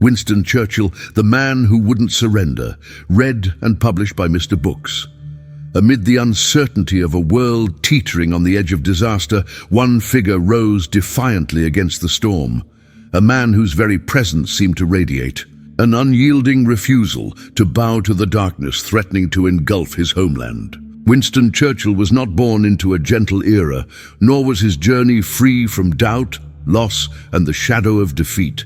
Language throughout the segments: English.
Winston Churchill, The Man Who Wouldn't Surrender, read and published by Mr. Books. Amid the uncertainty of a world teetering on the edge of disaster, one figure rose defiantly against the storm. A man whose very presence seemed to radiate. An unyielding refusal to bow to the darkness threatening to engulf his homeland. Winston Churchill was not born into a gentle era, nor was his journey free from doubt, loss, and the shadow of defeat.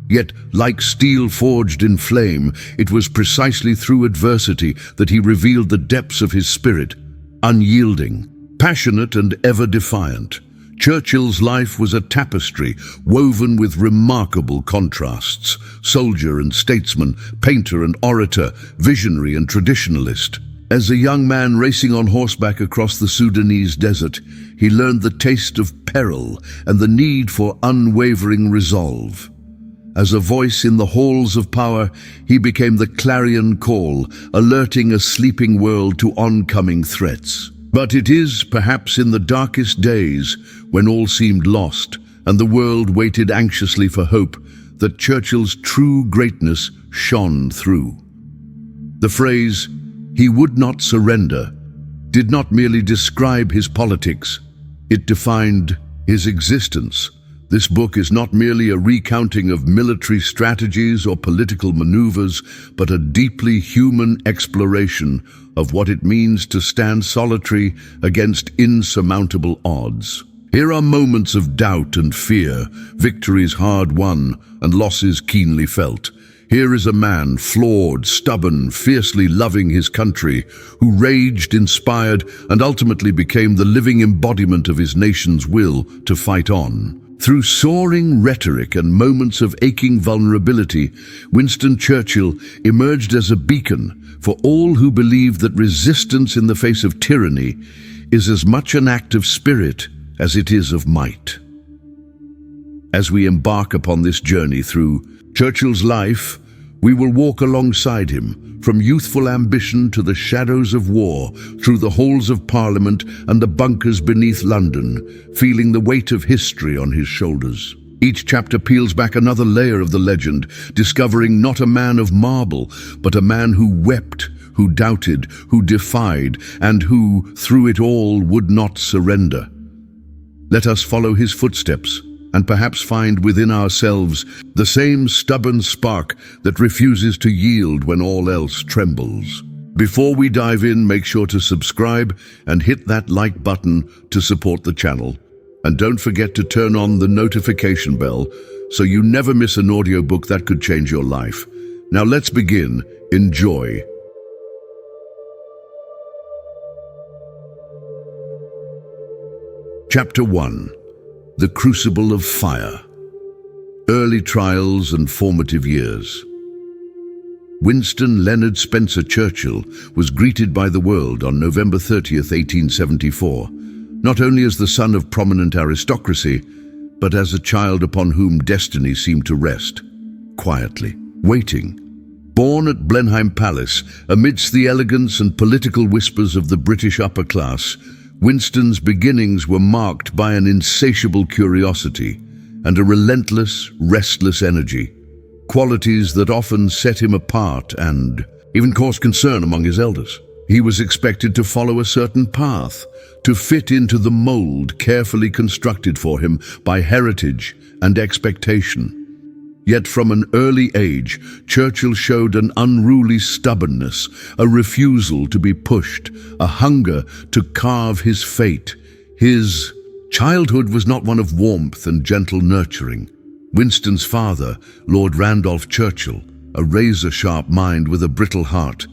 Yet, like steel forged in flame, it was precisely through adversity that he revealed the depths of his spirit. Unyielding, passionate, and ever defiant, Churchill's life was a tapestry woven with remarkable contrasts. Soldier and statesman, painter and orator, visionary and traditionalist. As a young man racing on horseback across the Sudanese desert, he learned the taste of peril and the need for unwavering resolve. As a voice in the halls of power, he became the clarion call, alerting a sleeping world to oncoming threats. But it is, perhaps in the darkest days, when all seemed lost and the world waited anxiously for hope, that Churchill's true greatness shone through. The phrase, "he would not surrender," did not merely describe his politics, it defined his existence. This book is not merely a recounting of military strategies or political maneuvers, but a deeply human exploration of what it means to stand solitary against insurmountable odds. Here are moments of doubt and fear, victories hard won, and losses keenly felt. Here is a man, flawed, stubborn, fiercely loving his country, who raged, inspired, and ultimately became the living embodiment of his nation's will to fight on. Through soaring rhetoric and moments of aching vulnerability, Winston Churchill emerged as a beacon for all who believe that resistance in the face of tyranny is as much an act of spirit as it is of might. As we embark upon this journey through Churchill's life, we will walk alongside him, from youthful ambition to the shadows of war, through the halls of Parliament and the bunkers beneath London, feeling the weight of history on his shoulders. Each chapter peels back another layer of the legend, discovering not a man of marble, but a man who wept, who doubted, who defied, and who, through it all, would not surrender. Let us follow his footsteps, and perhaps find within ourselves the same stubborn spark that refuses to yield when all else trembles. Before we dive in, make sure to subscribe and hit that like button to support the channel. And don't forget to turn on the notification bell so you never miss an audiobook that could change your life. Now let's begin. Enjoy. Chapter 1. The Crucible of Fire. Early Trials and Formative Years. Winston Leonard Spencer Churchill was greeted by the world on November 30th, 1874, not only as the son of prominent aristocracy, but as a child upon whom destiny seemed to rest, quietly, waiting. Born at Blenheim Palace, amidst the elegance and political whispers of the British upper class, Winston's beginnings were marked by an insatiable curiosity and a relentless, restless energy, qualities that often set him apart and even caused concern among his elders. He was expected to follow a certain path, to fit into the mold carefully constructed for him by heritage and expectation. Yet from an early age, Churchill showed an unruly stubbornness, a refusal to be pushed, a hunger to carve his fate. His childhood was not one of warmth and gentle nurturing. Winston's father, Lord Randolph Churchill, a razor-sharp mind with a brittle heart,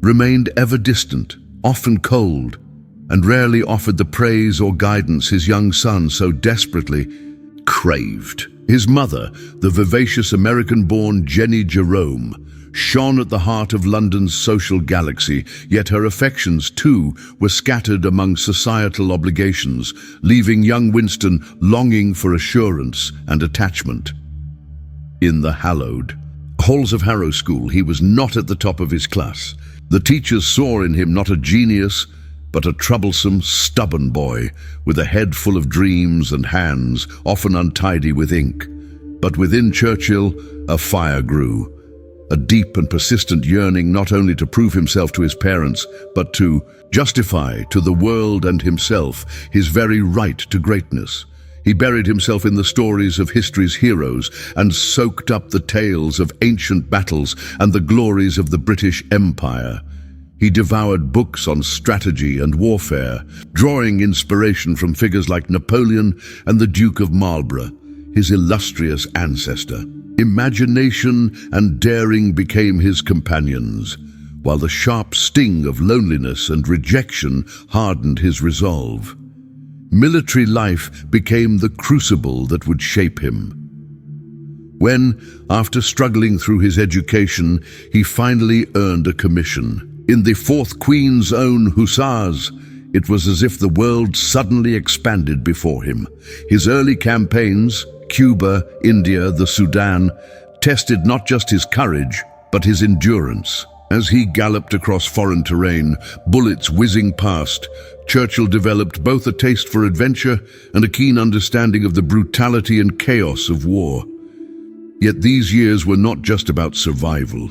remained ever distant, often cold, and rarely offered the praise or guidance his young son so desperately craved. His mother, the vivacious American-born Jenny Jerome, shone at the heart of London's social galaxy, yet her affections, too, were scattered among societal obligations, leaving young Winston longing for assurance and attachment. In the hallowed halls of Harrow School, he was not at the top of his class. The teachers saw in him not a genius, but a troublesome, stubborn boy, with a head full of dreams and hands often untidy with ink. But within Churchill, a fire grew. A deep and persistent yearning not only to prove himself to his parents, but to justify to the world and himself his very right to greatness. He buried himself in the stories of history's heroes and soaked up the tales of ancient battles and the glories of the British Empire. He devoured books on strategy and warfare, drawing inspiration from figures like Napoleon and the Duke of Marlborough, his illustrious ancestor. Imagination and daring became his companions, while the sharp sting of loneliness and rejection hardened his resolve. Military life became the crucible that would shape him. When, after struggling through his education, he finally earned a commission in the 4th Queen's Own Hussars, it was as if the world suddenly expanded before him. His early campaigns, Cuba, India, the Sudan, tested not just his courage, but his endurance. As he galloped across foreign terrain, bullets whizzing past, Churchill developed both a taste for adventure and a keen understanding of the brutality and chaos of war. Yet these years were not just about survival.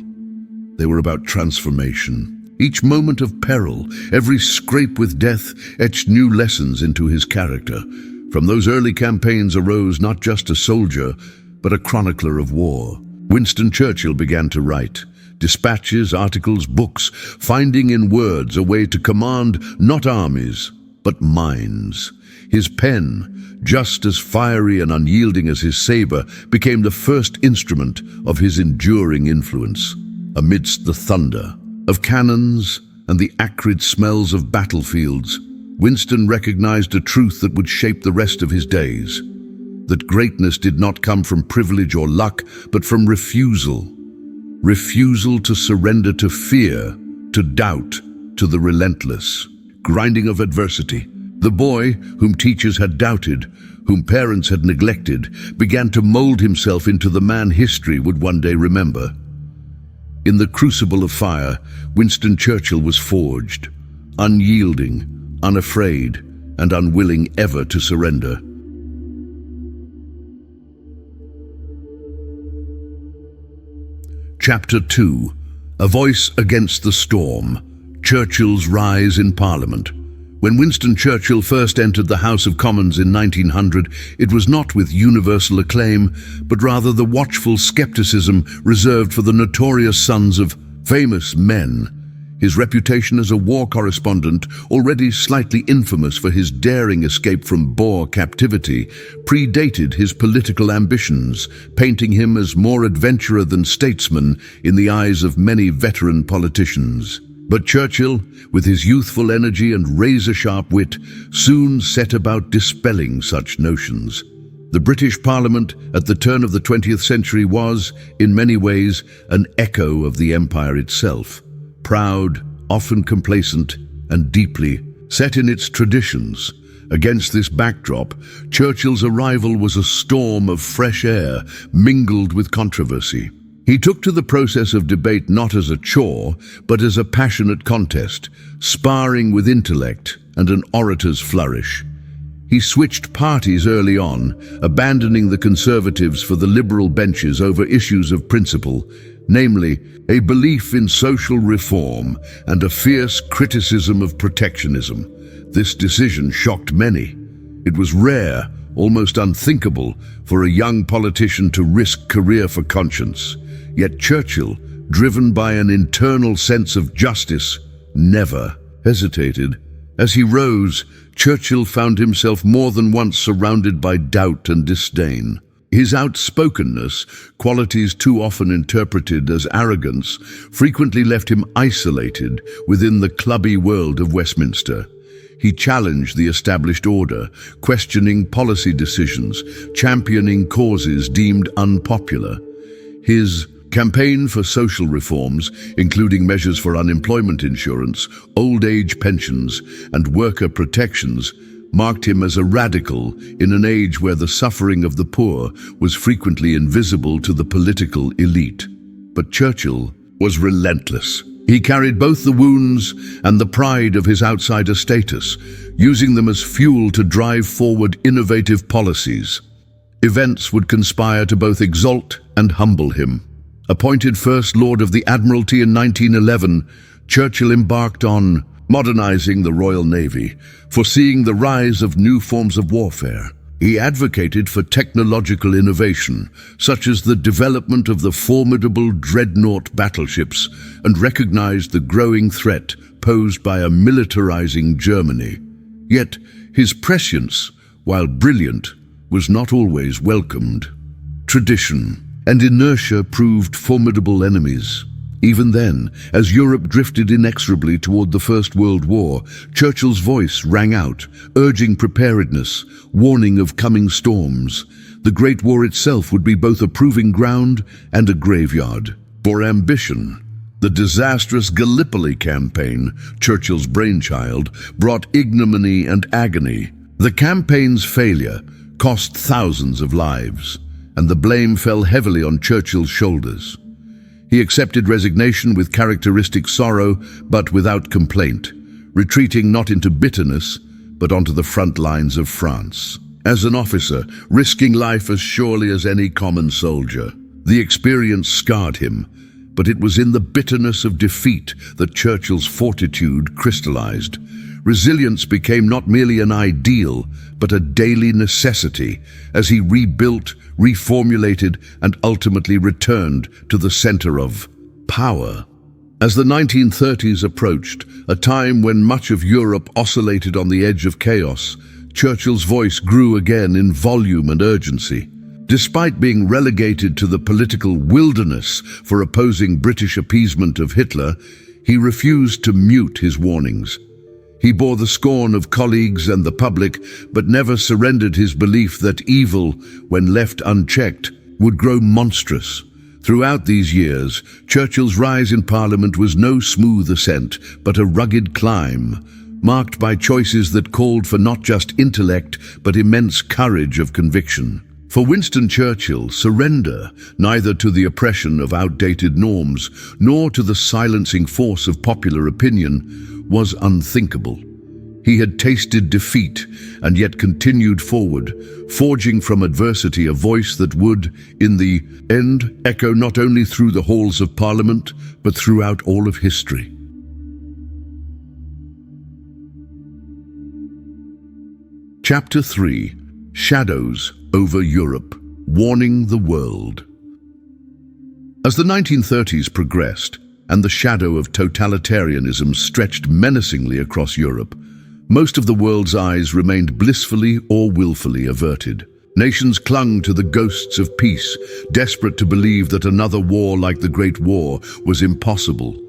They were about transformation. Each moment of peril, every scrape with death, etched new lessons into his character. From those early campaigns arose not just a soldier, but a chronicler of war. Winston Churchill began to write dispatches, articles, books, finding in words a way to command not armies, but minds. His pen, just as fiery and unyielding as his saber, became the first instrument of his enduring influence. Amidst the thunder of cannons and the acrid smells of battlefields, Winston recognized a truth that would shape the rest of his days. That greatness did not come from privilege or luck, but from refusal. Refusal to surrender to fear, to doubt, to the relentless grinding of adversity. The boy, whom teachers had doubted, whom parents had neglected, began to mold himself into the man history would one day remember. In the crucible of fire, Winston Churchill was forged, unyielding, unafraid, and unwilling ever to surrender. Chapter 2. A Voice Against the Storm. Churchill's Rise in Parliament. When Winston Churchill first entered the House of Commons in 1900, it was not with universal acclaim, but rather the watchful skepticism reserved for the notorious sons of famous men. His reputation as a war correspondent, already slightly infamous for his daring escape from Boer captivity, predated his political ambitions, painting him as more adventurer than statesman in the eyes of many veteran politicians. But Churchill, with his youthful energy and razor-sharp wit, soon set about dispelling such notions. The British Parliament at the turn of the 20th century was, in many ways, an echo of the empire itself. Proud, often complacent, and deeply set in its traditions. Against this backdrop, Churchill's arrival was a storm of fresh air mingled with controversy. He took to the process of debate not as a chore, but as a passionate contest, sparring with intellect and an orator's flourish. He switched parties early on, abandoning the Conservatives for the Liberal benches over issues of principle, namely, a belief in social reform and a fierce criticism of protectionism. This decision shocked many. It was rare, almost unthinkable, for a young politician to risk career for conscience. Yet Churchill, driven by an internal sense of justice, never hesitated. As he rose, Churchill found himself more than once surrounded by doubt and disdain. His outspokenness, qualities too often interpreted as arrogance, frequently left him isolated within the clubby world of Westminster. He challenged the established order, questioning policy decisions, championing causes deemed unpopular. His campaign for social reforms, including measures for unemployment insurance, old age pensions, and worker protections, marked him as a radical in an age where the suffering of the poor was frequently invisible to the political elite. But Churchill was relentless. He carried both the wounds and the pride of his outsider status, using them as fuel to drive forward innovative policies. Events would conspire to both exalt and humble him. Appointed First Lord of the Admiralty in 1911, Churchill embarked on modernizing the Royal Navy, foreseeing the rise of new forms of warfare. He advocated for technological innovation, such as the development of the formidable dreadnought battleships, and recognized the growing threat posed by a militarizing Germany. Yet his prescience, while brilliant, was not always welcomed. Tradition and inertia proved formidable enemies. Even then, as Europe drifted inexorably toward the First World War, Churchill's voice rang out, urging preparedness, warning of coming storms. The Great War itself would be both a proving ground and a graveyard. For ambition, the disastrous Gallipoli campaign, Churchill's brainchild, brought ignominy and agony. The campaign's failure cost thousands of lives, and the blame fell heavily on Churchill's shoulders. He accepted resignation with characteristic sorrow, but without complaint, retreating not into bitterness, but onto the front lines of France. As an officer, risking life as surely as any common soldier, the experience scarred him, but it was in the bitterness of defeat that Churchill's fortitude crystallized. Resilience became not merely an ideal, but a daily necessity as he rebuilt, reformulated, and ultimately returned to the center of power. As the 1930s approached, a time when much of Europe oscillated on the edge of chaos, Churchill's voice grew again in volume and urgency. Despite being relegated to the political wilderness for opposing British appeasement of Hitler, he refused to mute his warnings. He bore the scorn of colleagues and the public, but never surrendered his belief that evil, when left unchecked, would grow monstrous. Throughout these years, Churchill's rise in Parliament was no smooth ascent, but a rugged climb, marked by choices that called for not just intellect, but immense courage of conviction. For Winston Churchill, surrender, neither to the oppression of outdated norms, nor to the silencing force of popular opinion, was unthinkable. He had tasted defeat and yet continued forward, forging from adversity a voice that would, in the end, echo not only through the halls of Parliament, but throughout all of history. Chapter 3. Shadows over Europe, warning the world. As the 1930s progressed, and the shadow of totalitarianism stretched menacingly across Europe, most of the world's eyes remained blissfully or willfully averted. Nations clung to the ghosts of peace, desperate to believe that another war like the Great War was impossible.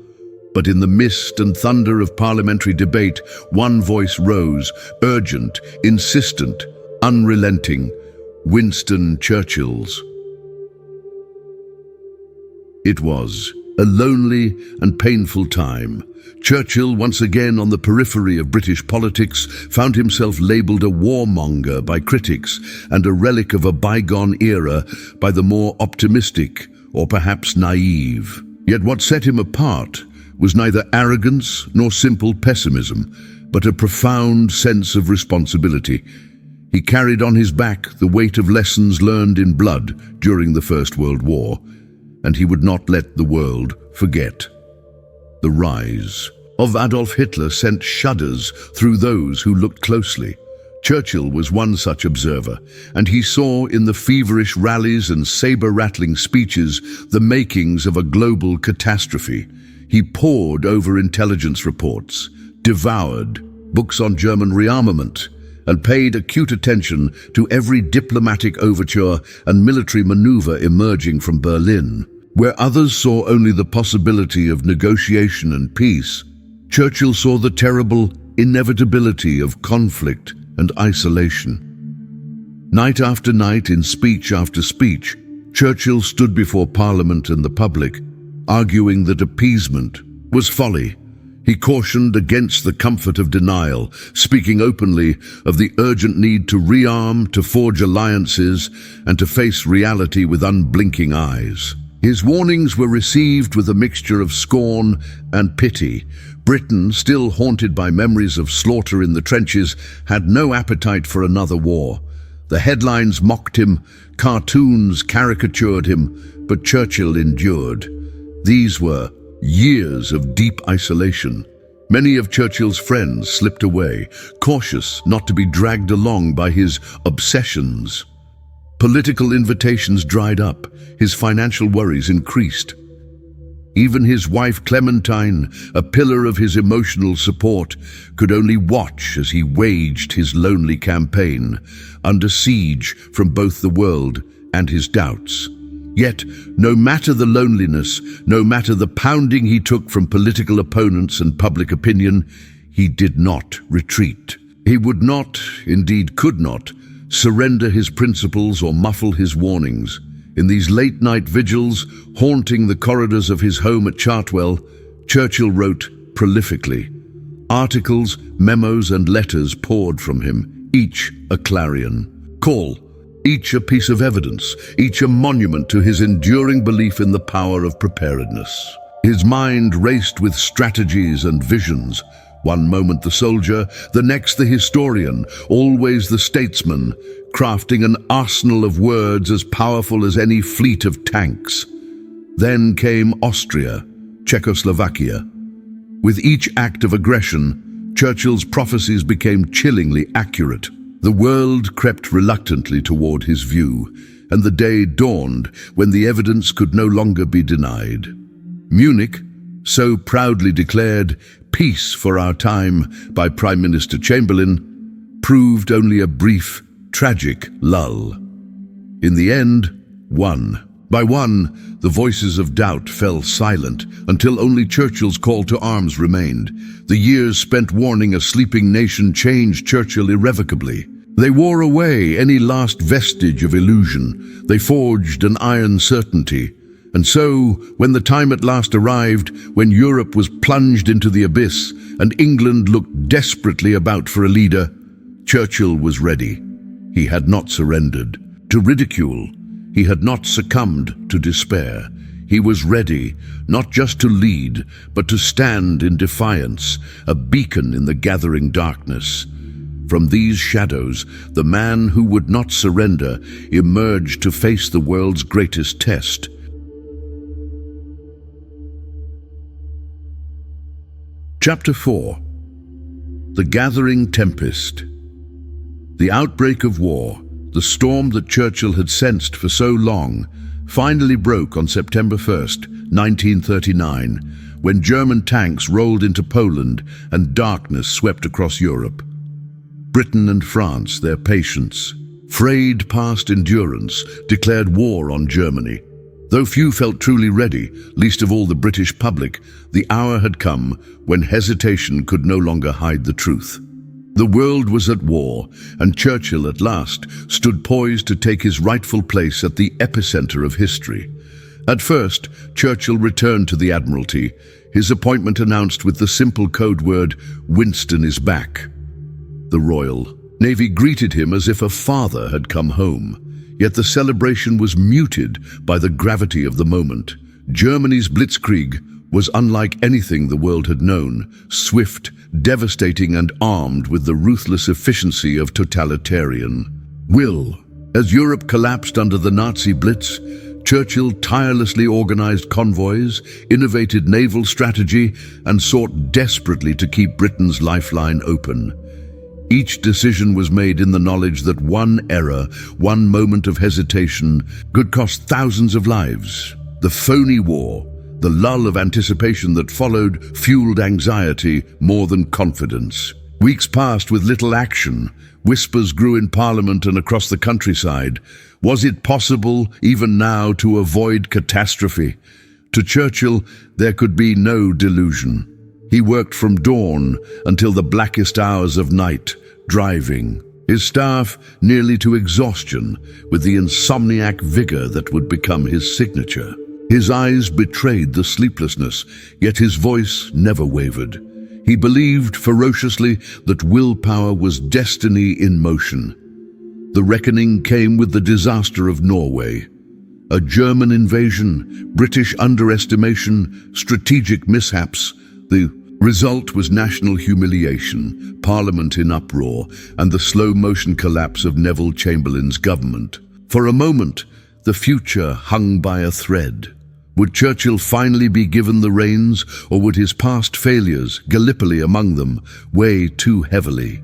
But in the mist and thunder of parliamentary debate, one voice rose, urgent, insistent, unrelenting: Winston Churchill's. It was a lonely and painful time. Churchill, once again on the periphery of British politics, found himself labelled a warmonger by critics and a relic of a bygone era by the more optimistic or perhaps naive. Yet what set him apart was neither arrogance nor simple pessimism, but a profound sense of responsibility. He carried on his back the weight of lessons learned in blood during the First World War, and he would not let the world forget. The rise of Adolf Hitler sent shudders through those who looked closely. Churchill was one such observer, and he saw in the feverish rallies and saber-rattling speeches the makings of a global catastrophe. He pored over intelligence reports, devoured books on German rearmament, and paid acute attention to every diplomatic overture and military maneuver emerging from Berlin. Where others saw only the possibility of negotiation and peace, Churchill saw the terrible inevitability of conflict and isolation. Night after night, in speech after speech, Churchill stood before Parliament and the public, arguing that appeasement was folly. He cautioned against the comfort of denial, speaking openly of the urgent need to rearm, to forge alliances, and to face reality with unblinking eyes. His warnings were received with a mixture of scorn and pity. Britain, still haunted by memories of slaughter in the trenches, had no appetite for another war. The headlines mocked him, cartoons caricatured him, But Churchill endured. These were years of deep isolation. Many of Churchill's friends slipped away, cautious not to be dragged along by his obsessions. Political invitations dried up, his financial worries increased. Even his wife Clementine, a pillar of his emotional support, could only watch as he waged his lonely campaign, under siege from both the world and his doubts. Yet, no matter the loneliness, no matter the pounding he took from political opponents and public opinion, he did not retreat. He would not, indeed could not, surrender his principles or muffle his warnings. In these late-night vigils, haunting the corridors of his home at Chartwell, Churchill wrote prolifically. Articles, memos and letters poured from him, each a clarion call, each a piece of evidence, each a monument to his enduring belief in the power of preparedness. His mind raced with strategies and visions. One moment the soldier, the next the historian, always the statesman, crafting an arsenal of words as powerful as any fleet of tanks. Then came Austria, Czechoslovakia. With each act of aggression, Churchill's prophecies became chillingly accurate. The world crept reluctantly toward his view, and the day dawned when the evidence could no longer be denied. Munich, so proudly declared peace for our time by Prime Minister Chamberlain, proved only a brief, tragic lull. In the end, one by one, the voices of doubt fell silent until only Churchill's call to arms remained. The years spent warning a sleeping nation changed Churchill irrevocably. They wore away any last vestige of illusion. They forged an iron certainty. And so, when the time at last arrived, when Europe was plunged into the abyss and England looked desperately about for a leader, Churchill was ready. He had not surrendered to ridicule. He had not succumbed to despair. He was ready, not just to lead, but to stand in defiance, a beacon in the gathering darkness. From these shadows, the man who would not surrender emerged to face the world's greatest test. Chapter 4. The Gathering Tempest. The outbreak of war, the storm that Churchill had sensed for so long, finally broke on September 1st, 1939, when German tanks rolled into Poland and darkness swept across Europe. Britain and France, their patience, frayed past endurance, declared war on Germany. Though few felt truly ready, least of all the British public, the hour had come when hesitation could no longer hide the truth. The world was at war, and Churchill at last stood poised to take his rightful place at the epicenter of history. At first, Churchill returned to the Admiralty, his appointment announced with the simple code word, "Winston is back." The Royal Navy greeted him as if a father had come home. Yet the celebration was muted by the gravity of the moment. Germany's blitzkrieg was unlike anything the world had known, swift, devastating and armed with the ruthless efficiency of totalitarian will. As Europe collapsed under the Nazi blitz, Churchill tirelessly organized convoys, innovated naval strategy, and sought desperately to keep Britain's lifeline open. Each decision was made in the knowledge that one error, one moment of hesitation, could cost thousands of lives. The phony war, the lull of anticipation that followed, fueled anxiety more than confidence. Weeks passed with little action. Whispers grew in Parliament and across the countryside. Was it possible, even now, to avoid catastrophe? To Churchill, there could be no delusion. He worked from dawn until the blackest hours of night, driving his staff nearly to exhaustion with the insomniac vigor that would become his signature. His eyes betrayed the sleeplessness, yet his voice never wavered. He believed ferociously that willpower was destiny in motion. The reckoning came with the disaster of Norway. A German invasion, British underestimation, strategic mishaps. The result was national humiliation, Parliament in uproar, and the slow-motion collapse of Neville Chamberlain's government. For a moment, The future hung by a thread. Would Churchill finally be given the reins, or would his past failures, Gallipoli among them, weigh too heavily?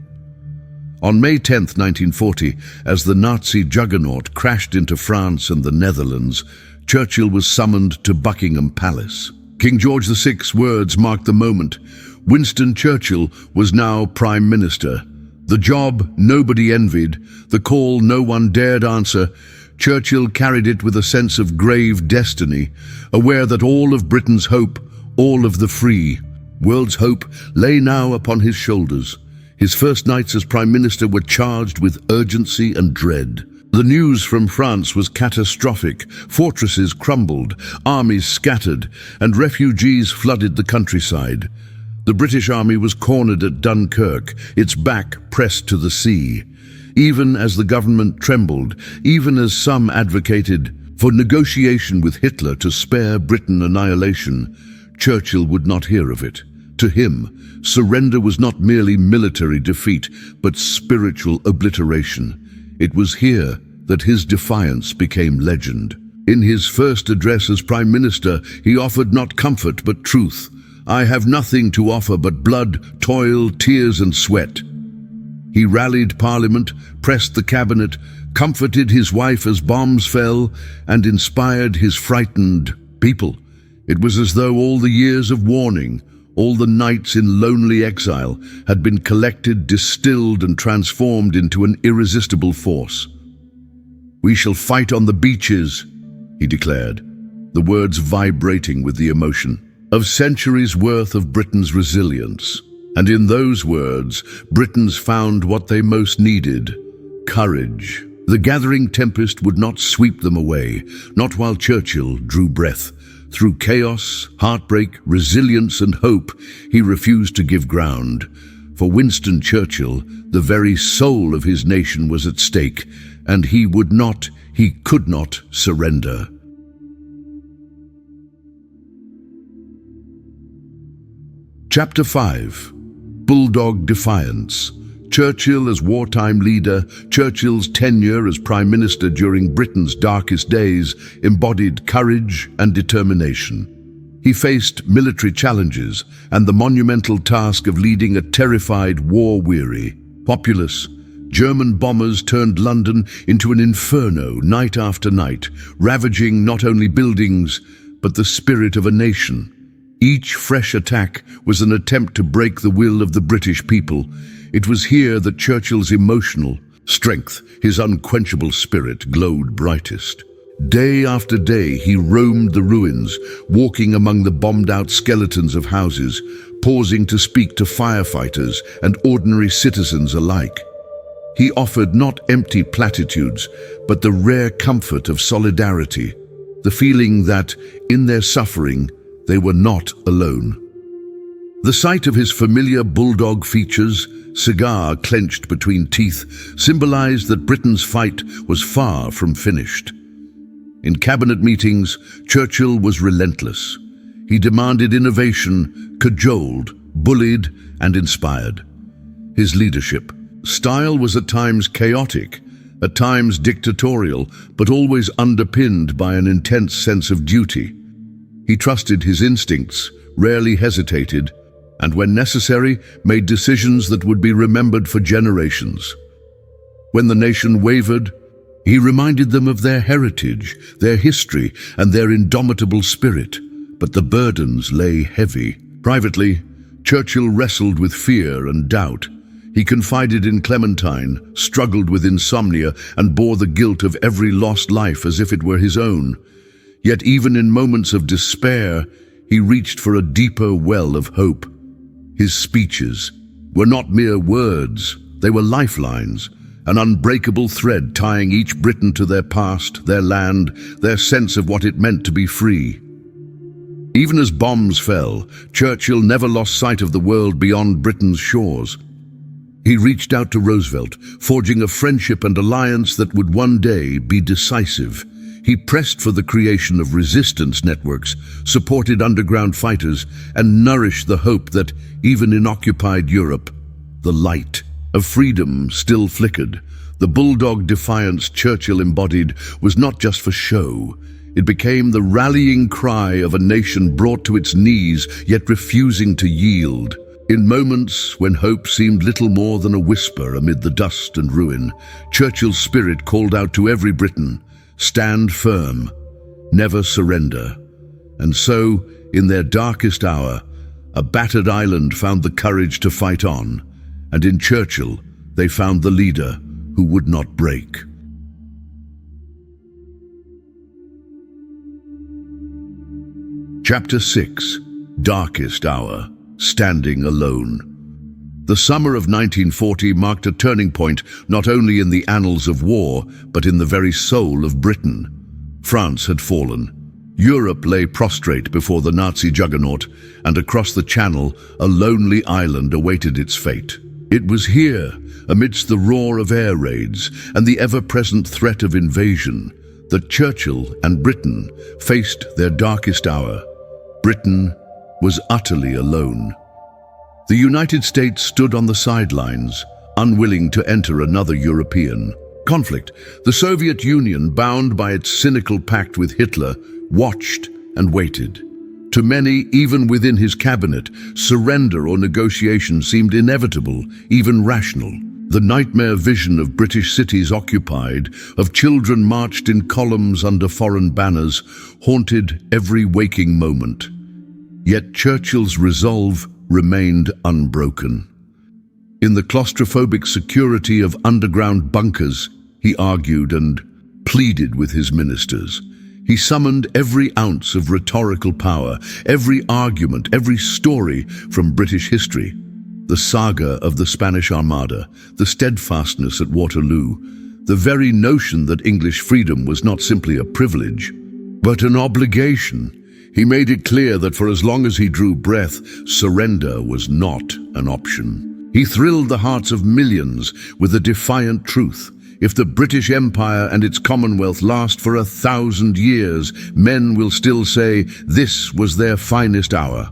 On May 10, 1940, as the Nazi juggernaut crashed into France and the Netherlands, Churchill was summoned to Buckingham Palace. King George VI's words marked the moment. Winston Churchill was now Prime Minister. The job nobody envied, the call no one dared answer. Churchill carried it with a sense of grave destiny, aware that all of Britain's hope, all of the free world's hope, lay now upon his shoulders. His first nights as Prime Minister were charged with urgency and dread. The news from France was catastrophic. Fortresses crumbled, armies scattered, and refugees flooded the countryside. The British Army was cornered at Dunkirk, its back pressed to the sea. Even as the government trembled, even as some advocated for negotiation with Hitler to spare Britain annihilation, Churchill would not hear of it. To him, surrender was not merely military defeat, but spiritual obliteration. It was here that his defiance became legend. In his first address as Prime Minister, he offered not comfort but truth. "I have nothing to offer but blood, toil, tears and sweat." He rallied Parliament, pressed the cabinet, comforted his wife as bombs fell, and inspired his frightened people. It was as though all the years of warning, all the nights in lonely exile, had been collected, distilled and transformed into an irresistible force. "We shall fight on the beaches," he declared, the words vibrating with the emotion of centuries' worth of Britain's resilience. And in those words, Britons found what they most needed: courage. The gathering tempest would not sweep them away, not while Churchill drew breath. Through chaos, heartbreak, resilience and hope, he refused to give ground. For Winston Churchill, the very soul of his nation was at stake, and he could not surrender. Chapter 5. Bulldog Defiance. Churchill as wartime leader, Churchill's tenure as Prime Minister during Britain's darkest days embodied courage and determination. He faced military challenges and the monumental task of leading a terrified, war-weary populace. German bombers turned London into an inferno night after night, ravaging not only buildings, but the spirit of a nation. Each fresh attack was an attempt to break the will of the British people. It was here that Churchill's emotional strength, his unquenchable spirit, glowed brightest. Day after day he roamed the ruins, walking among the bombed-out skeletons of houses, pausing to speak to firefighters and ordinary citizens alike. He offered not empty platitudes, but the rare comfort of solidarity, the feeling that, in their suffering, they were not alone. The sight of his familiar bulldog features, cigar clenched between teeth, symbolized that Britain's fight was far from finished. In cabinet meetings, Churchill was relentless. He demanded innovation, cajoled, bullied, and inspired. His leadership style was at times chaotic, at times dictatorial, but always underpinned by an intense sense of duty. He trusted his instincts, rarely hesitated, and when necessary, made decisions that would be remembered for generations. When the nation wavered, he reminded them of their heritage, their history, and their indomitable spirit. But the burdens lay heavy. Privately, Churchill wrestled with fear and doubt. He confided in Clementine, struggled with insomnia, and bore the guilt of every lost life as if it were his own. Yet even in moments of despair, he reached for a deeper well of hope. His speeches were not mere words, they were lifelines, an unbreakable thread tying each Briton to their past, their land, their sense of what it meant to be free. Even as bombs fell, Churchill never lost sight of the world beyond Britain's shores. He reached out to Roosevelt, forging a friendship and alliance that would one day be decisive. He pressed for the creation of resistance networks, supported underground fighters, and nourished the hope that, even in occupied Europe, the light of freedom still flickered. The bulldog defiance Churchill embodied was not just for show. It became the rallying cry of a nation brought to its knees, yet refusing to yield. In moments when hope seemed little more than a whisper amid the dust and ruin, Churchill's spirit called out to every Briton, "Stand firm, never surrender." And so, in their darkest hour, a battered island found the courage to fight on, and in Churchill they found the leader who would not break. Chapter 6. Darkest Hour. Standing Alone. The summer of 1940 marked a turning point not only in the annals of war, but in the very soul of Britain. France had fallen. Europe lay prostrate before the Nazi juggernaut, and across the Channel, a lonely island awaited its fate. It was here, amidst the roar of air raids and the ever-present threat of invasion, that Churchill and Britain faced their darkest hour. Britain was utterly alone. The United States stood on the sidelines, unwilling to enter another European conflict. The Soviet Union, bound by its cynical pact with Hitler, watched and waited. To many, even within his cabinet, surrender or negotiation seemed inevitable, even rational. The nightmare vision of British cities occupied, of children marched in columns under foreign banners, haunted every waking moment. Yet Churchill's resolve remained unbroken. In the claustrophobic security of underground bunkers, he argued and pleaded with his ministers. He summoned every ounce of rhetorical power, every argument, every story from British history. The saga of the Spanish Armada, the steadfastness at Waterloo, the very notion that English freedom was not simply a privilege, but an obligation. He made it clear that for as long as he drew breath, surrender was not an option. He thrilled the hearts of millions with a defiant truth. If the British Empire and its Commonwealth last for 1,000 years, men will still say this was their finest hour.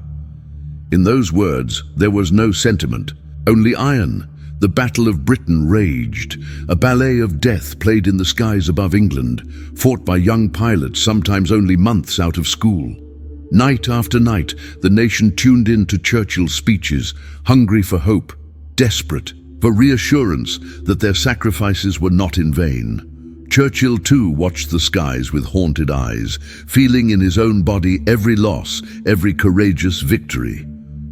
In those words, there was no sentiment, only iron. The Battle of Britain raged, a ballet of death played in the skies above England, fought by young pilots sometimes only months out of school. Night after night, the nation tuned in to Churchill's speeches, hungry for hope, desperate for reassurance that their sacrifices were not in vain. Churchill too watched the skies with haunted eyes, feeling in his own body every loss, every courageous victory.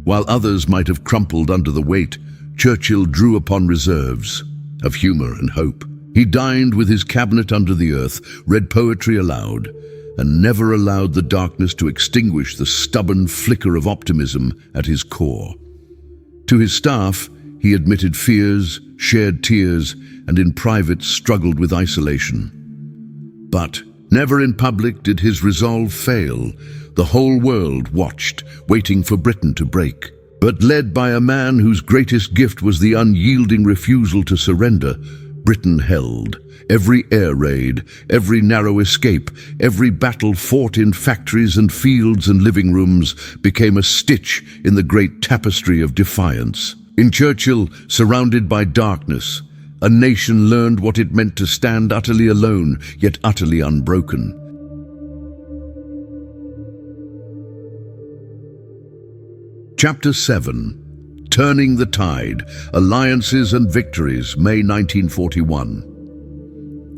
While others might have crumpled under the weight, Churchill drew upon reserves of humor and hope. He dined with his cabinet under the earth, read poetry aloud, and never allowed the darkness to extinguish the stubborn flicker of optimism at his core. To his staff, he admitted fears, shared tears, and in private struggled with isolation. But never in public did his resolve fail. The whole world watched, waiting for Britain to break. But led by a man whose greatest gift was the unyielding refusal to surrender, Britain held. Every air raid, every narrow escape, every battle fought in factories and fields and living rooms became a stitch in the great tapestry of defiance. In Churchill, surrounded by darkness, a nation learned what it meant to stand utterly alone, yet utterly unbroken. Chapter 7. Turning the Tide, Alliances and Victories, May 1941.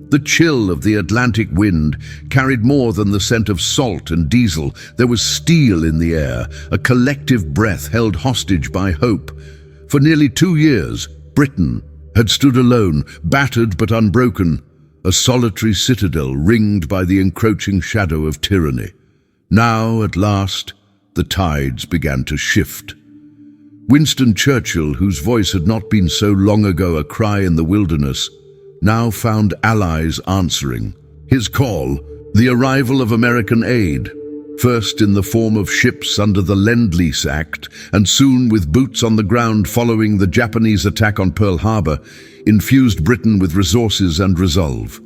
The chill of the Atlantic wind carried more than the scent of salt and diesel. There was steel in the air, a collective breath held hostage by hope. For nearly 2 years, Britain had stood alone, battered but unbroken, a solitary citadel ringed by the encroaching shadow of tyranny. Now, at last, the tides began to shift. Winston Churchill, whose voice had not been so long ago a cry in the wilderness, now found allies answering his call. The arrival of American aid, first in the form of ships under the Lend-Lease Act, and soon with boots on the ground following the Japanese attack on Pearl Harbor, infused Britain with resources and resolve.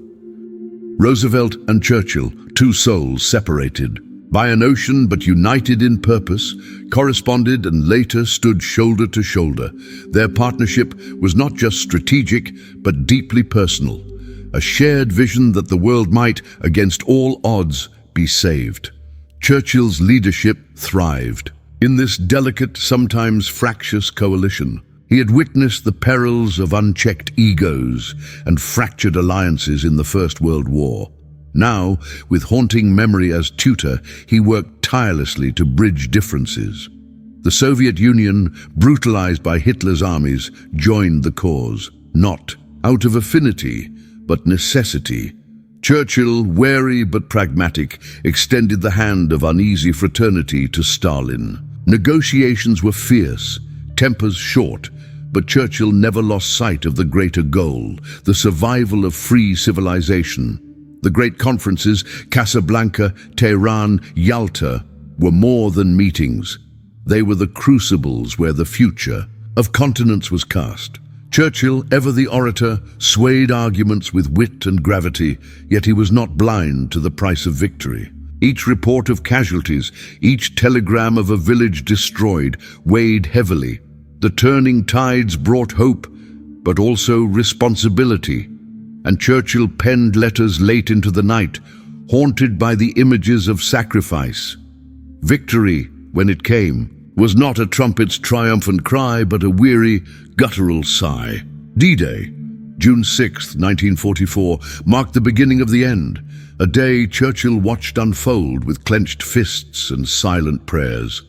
Roosevelt and Churchill, two souls separated, by an ocean but united in purpose, corresponded and later stood shoulder to shoulder. Their partnership was not just strategic, but deeply personal, a shared vision that the world might, against all odds, be saved. Churchill's leadership thrived. In this delicate, sometimes fractious coalition, he had witnessed the perils of unchecked egos and fractured alliances in the First World War. Now, with haunting memory as tutor, he worked tirelessly to bridge differences. The Soviet Union, brutalized by Hitler's armies, joined the cause, not out of affinity, but necessity. Churchill, wary but pragmatic, extended the hand of uneasy fraternity to Stalin. Negotiations were fierce, tempers short, but Churchill never lost sight of the greater goal, the survival of free civilization. The great conferences, Casablanca, Tehran, Yalta, were more than meetings. They were the crucibles where the future of continents was cast. Churchill, ever the orator, swayed arguments with wit and gravity, yet he was not blind to the price of victory. Each report of casualties, each telegram of a village destroyed, weighed heavily. The turning tides brought hope, but also responsibility. And Churchill penned letters late into the night, haunted by the images of sacrifice. Victory, when it came, was not a trumpet's triumphant cry, but a weary, guttural sigh. D-Day, June 6, 1944, marked the beginning of the end, a day Churchill watched unfold with clenched fists and silent prayers.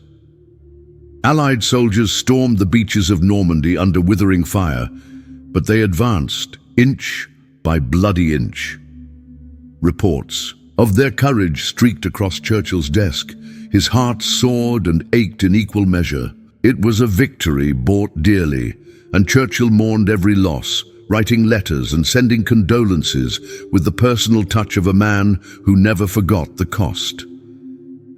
Allied soldiers stormed the beaches of Normandy under withering fire, but they advanced, inch by bloody inch. Reports of their courage streaked across Churchill's desk. His heart soared and ached in equal measure. It was a victory bought dearly, and Churchill mourned every loss, writing letters and sending condolences with the personal touch of a man who never forgot the cost.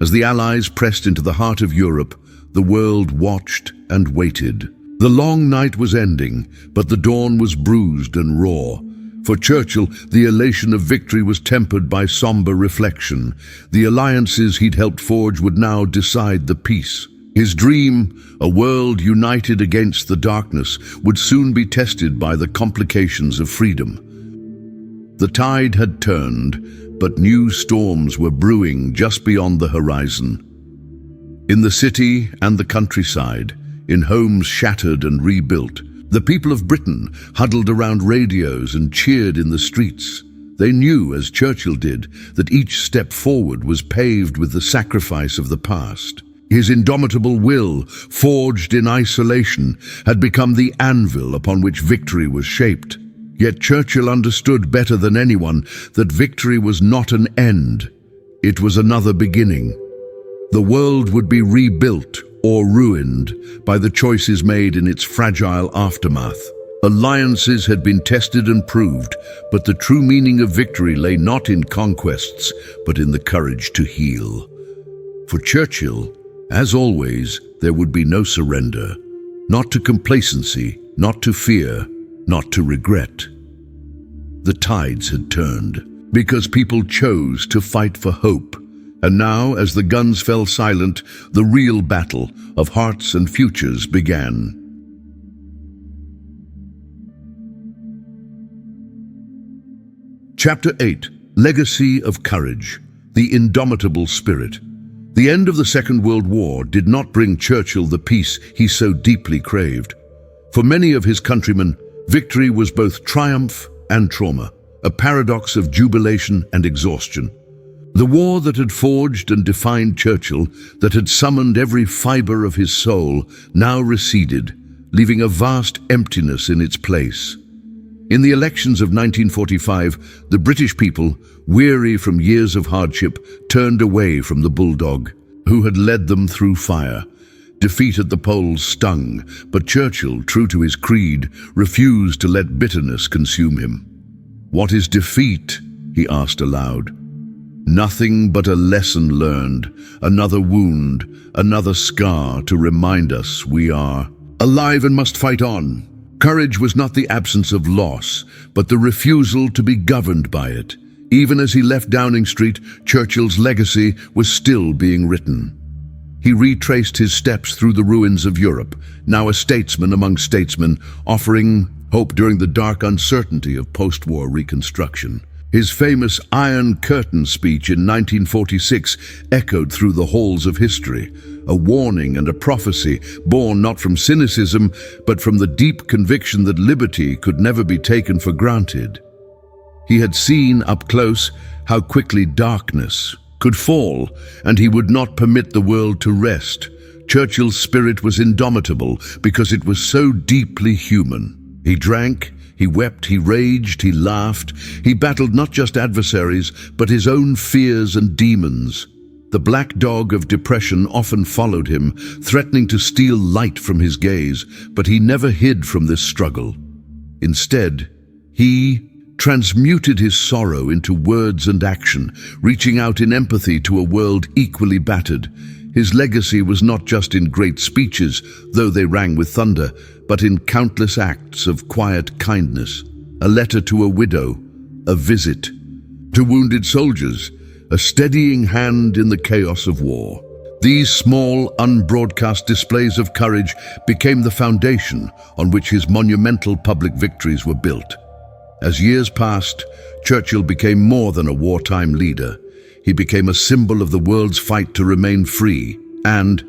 As the Allies pressed into the heart of Europe, the world watched and waited. The long night was ending, but the dawn was bruised and raw. For Churchill, the elation of victory was tempered by somber reflection. The alliances he'd helped forge would now decide the peace. His dream, a world united against the darkness, would soon be tested by the complications of freedom. The tide had turned, but new storms were brewing just beyond the horizon. In the city and the countryside, in homes shattered and rebuilt, the people of Britain huddled around radios and cheered in the streets. They knew, as Churchill did, that each step forward was paved with the sacrifice of the past. His indomitable will, forged in isolation, had become the anvil upon which victory was shaped. Yet Churchill understood better than anyone that victory was not an end. It was another beginning. The world would be rebuilt or ruined by the choices made in its fragile aftermath. Alliances had been tested and proved, but the true meaning of victory lay not in conquests, but in the courage to heal. For Churchill, as always, there would be no surrender, not to complacency, not to fear, not to regret. The tides had turned, because people chose to fight for hope. And now, as the guns fell silent, the real battle of hearts and futures began. Chapter 8. Legacy of Courage. The Indomitable Spirit. The end of the Second World War did not bring Churchill the peace he so deeply craved. For many of his countrymen, victory was both triumph and trauma, a paradox of jubilation and exhaustion. The war that had forged and defined Churchill, that had summoned every fiber of his soul, now receded, leaving a vast emptiness in its place. In the elections of 1945, the British people, weary from years of hardship, turned away from the bulldog, who had led them through fire. Defeat at the polls stung, but Churchill, true to his creed, refused to let bitterness consume him. "What is defeat?" he asked aloud. "Nothing but a lesson learned, another wound, another scar to remind us we are alive and must fight on." Courage was not the absence of loss, but the refusal to be governed by it. Even as he left Downing Street, Churchill's legacy was still being written. He retraced his steps through the ruins of Europe, now a statesman among statesmen, offering hope during the dark uncertainty of post-war reconstruction. His famous Iron Curtain speech in 1946 echoed through the halls of history, a warning and a prophecy born not from cynicism, but from the deep conviction that liberty could never be taken for granted. He had seen up close how quickly darkness could fall, and he would not permit the world to rest. Churchill's spirit was indomitable because it was so deeply human. He drank, he wept, he raged, he laughed. He battled not just adversaries, but his own fears and demons. The black dog of depression often followed him, threatening to steal light from his gaze, but he never hid from this struggle. Instead, he transmuted his sorrow into words and action, reaching out in empathy to a world equally battered. His legacy was not just in great speeches, though they rang with thunder, but in countless acts of quiet kindness. A letter to a widow, a visit to wounded soldiers, a steadying hand in the chaos of war. These small, unbroadcast displays of courage became the foundation on which his monumental public victories were built. As years passed, Churchill became more than a wartime leader. He became a symbol of the world's fight to remain free, and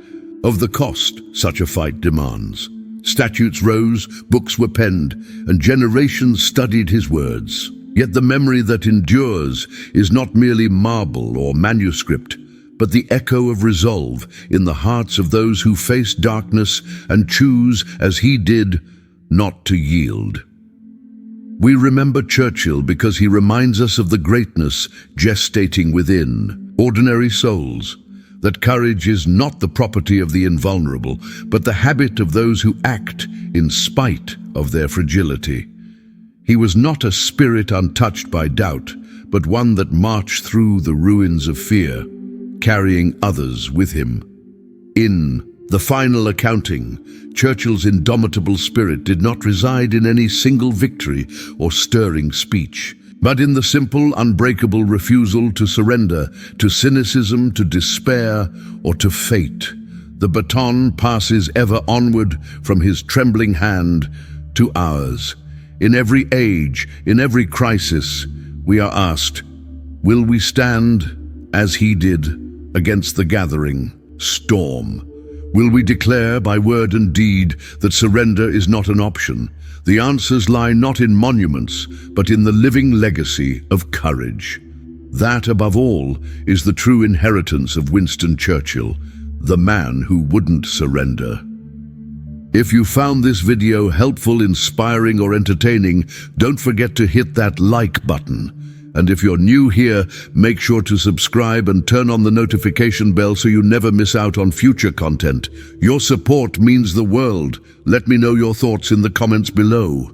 of the cost such a fight demands. Statutes rose, books were penned, and generations studied his words. Yet the memory that endures is not merely marble or manuscript, but the echo of resolve in the hearts of those who face darkness and choose, as he did, not to yield. We remember Churchill because he reminds us of the greatness gestating within ordinary souls, that courage is not the property of the invulnerable, but the habit of those who act in spite of their fragility. He was not a spirit untouched by doubt, but one that marched through the ruins of fear, carrying others with him. In the final accounting, Churchill's indomitable spirit did not reside in any single victory or stirring speech, but in the simple, unbreakable refusal to surrender to cynicism, to despair, or to fate. The baton passes ever onward from his trembling hand to ours. In every age, in every crisis, we are asked, will we stand, as he did, against the gathering storm? Will we declare by word and deed that surrender is not an option? The answers lie not in monuments, but in the living legacy of courage. That, above all, is the true inheritance of Winston Churchill, the man who wouldn't surrender. If you found this video helpful, inspiring, or entertaining, don't forget to hit that like button. And if you're new here, make sure to subscribe and turn on the notification bell so you never miss out on future content. Your support means the world. Let me know your thoughts in the comments below.